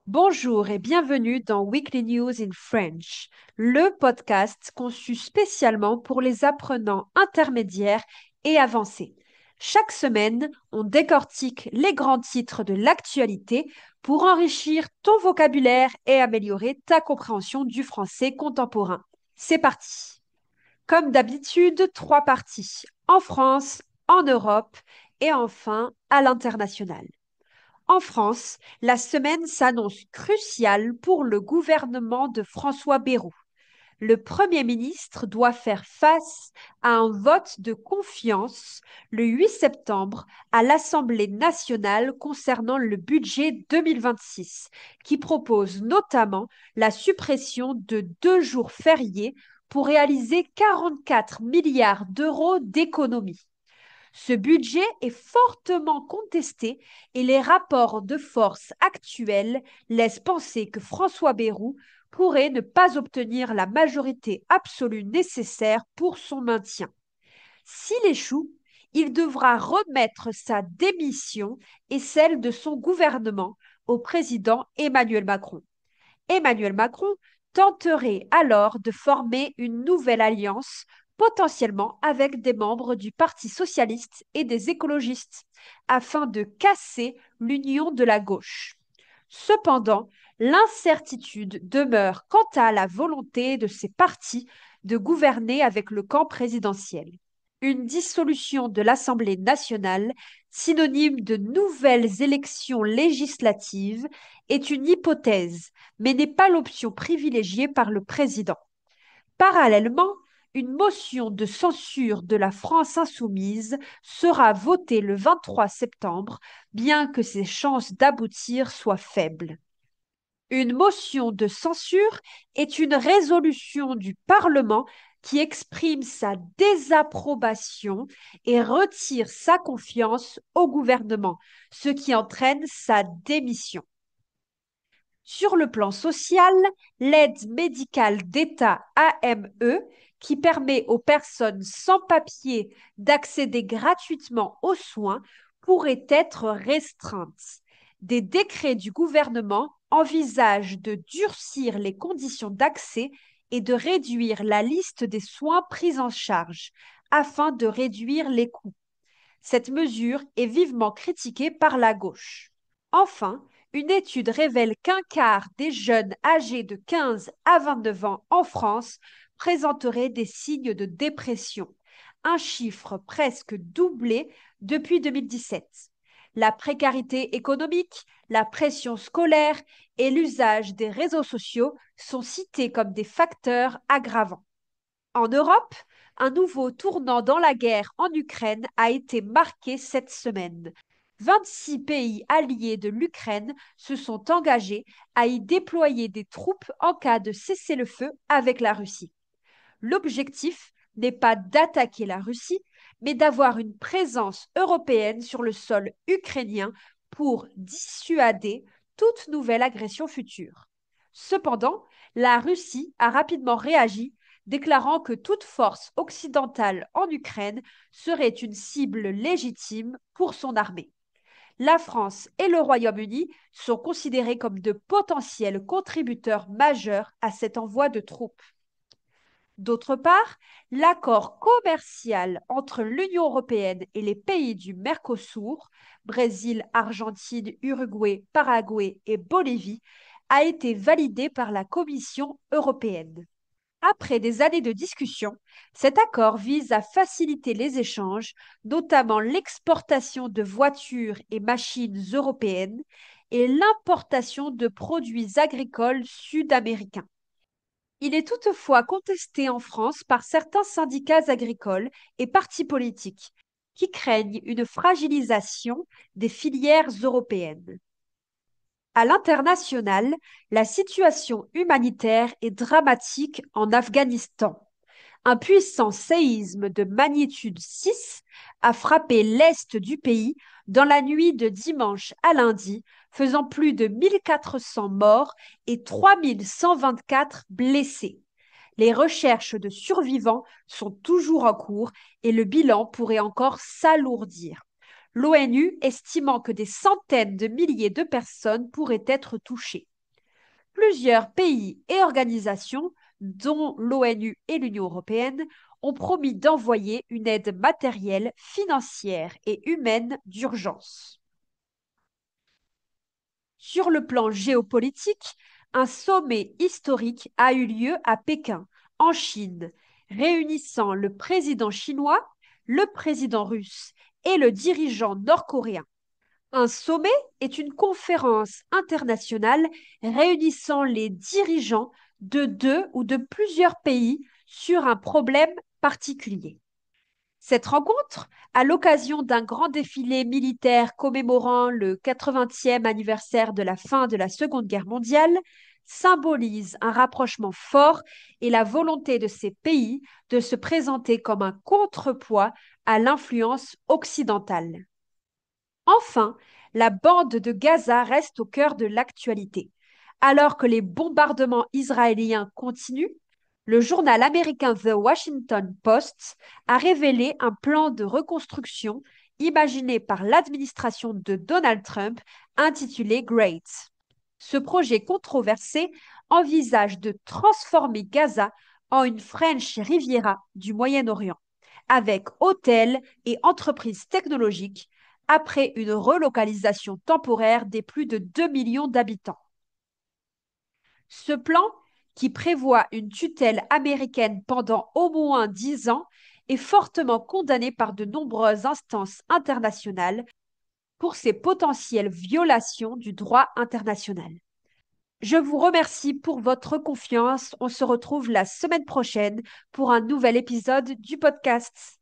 Bonjour et bienvenue dans Weekly News in French, le podcast conçu spécialement pour les apprenants intermédiaires et avancés. Chaque semaine, on décortique les grands titres de l'actualité pour enrichir ton vocabulaire et améliorer ta compréhension du français contemporain. C'est parti. Comme d'habitude, trois parties, en France, en Europe et enfin à l'international. En France, la semaine s'annonce cruciale pour le gouvernement de François Bayrou. Le Premier ministre doit faire face à un vote de confiance le 8 septembre à l'Assemblée nationale concernant le budget 2026, qui propose notamment la suppression de 2 jours fériés pour réaliser 44 milliards d'euros d'économies. Ce budget est fortement contesté et les rapports de force actuels laissent penser que François Bayrou pourrait ne pas obtenir la majorité absolue nécessaire pour son maintien. S'il échoue, il devra remettre sa démission et celle de son gouvernement au président Emmanuel Macron. Emmanuel Macron tenterait alors de former une nouvelle alliance, potentiellement avec des membres du Parti socialiste et des écologistes, afin de casser l'union de la gauche. Cependant, l'incertitude demeure quant à la volonté de ces partis de gouverner avec le camp présidentiel. Une dissolution de l'Assemblée nationale, synonyme de nouvelles élections législatives, est une hypothèse, mais n'est pas l'option privilégiée par le président. Parallèlement, une motion de censure de la France insoumise sera votée le 23 septembre, bien que ses chances d'aboutir soient faibles. Une motion de censure est une résolution du Parlement qui exprime sa désapprobation et retire sa confiance au gouvernement, ce qui entraîne sa démission. Sur le plan social, l'aide médicale d'État AME, qui permet aux personnes sans papier d'accéder gratuitement aux soins, pourrait être restreinte. Des décrets du gouvernement envisagent de durcir les conditions d'accès et de réduire la liste des soins pris en charge afin de réduire les coûts. Cette mesure est vivement critiquée par la gauche. Enfin, une étude révèle qu'un quart des jeunes âgés de 15 à 29 ans en France présenteraient des signes de dépression, un chiffre presque doublé depuis 2017. La précarité économique, la pression scolaire et l'usage des réseaux sociaux sont cités comme des facteurs aggravants. En Europe, un nouveau tournant dans la guerre en Ukraine a été marqué cette semaine. 26 pays alliés de l'Ukraine se sont engagés à y déployer des troupes en cas de cessez-le-feu avec la Russie. L'objectif n'est pas d'attaquer la Russie, mais d'avoir une présence européenne sur le sol ukrainien pour dissuader toute nouvelle agression future. Cependant, la Russie a rapidement réagi, déclarant que toute force occidentale en Ukraine serait une cible légitime pour son armée. La France et le Royaume-Uni sont considérés comme de potentiels contributeurs majeurs à cet envoi de troupes. D'autre part, l'accord commercial entre l'Union européenne et les pays du Mercosur, Brésil, Argentine, Uruguay, Paraguay et Bolivie, a été validé par la Commission européenne. Après des années de discussion, cet accord vise à faciliter les échanges, notamment l'exportation de voitures et machines européennes et l'importation de produits agricoles sud-américains. Il est toutefois contesté en France par certains syndicats agricoles et partis politiques qui craignent une fragilisation des filières européennes. À l'international, la situation humanitaire est dramatique en Afghanistan. Un puissant séisme de magnitude 6 a frappé l'est du pays dans la nuit de dimanche à lundi, faisant plus de 1400 morts et 3124 blessés. Les recherches de survivants sont toujours en cours et le bilan pourrait encore s'alourdir. L'ONU estimant que des centaines de milliers de personnes pourraient être touchées. Plusieurs pays et organisations, dont l'ONU et l'Union européenne, ont promis d'envoyer une aide matérielle, financière et humaine d'urgence. Sur le plan géopolitique, un sommet historique a eu lieu à Pékin, en Chine, réunissant le président chinois, le président russe et le dirigeant nord-coréen. Un sommet est une conférence internationale réunissant les dirigeants de deux ou de plusieurs pays sur un problème particulier. Cette rencontre, à l'occasion d'un grand défilé militaire commémorant le 80e anniversaire de la fin de la Seconde Guerre mondiale, symbolise un rapprochement fort et la volonté de ces pays de se présenter comme un contrepoids à l'influence occidentale. Enfin, la bande de Gaza reste au cœur de l'actualité. Alors que les bombardements israéliens continuent, le journal américain The Washington Post a révélé un plan de reconstruction imaginé par l'administration de Donald Trump intitulé Great. Ce projet controversé envisage de transformer Gaza en une French Riviera du Moyen-Orient, avec hôtels et entreprises technologiques après une relocalisation temporaire des plus de 2 millions d'habitants. Ce plan, qui prévoit une tutelle américaine pendant au moins 10 ans, est fortement condamné par de nombreuses instances internationales pour ses potentielles violations du droit international. Je vous remercie pour votre confiance. On se retrouve la semaine prochaine pour un nouvel épisode du podcast.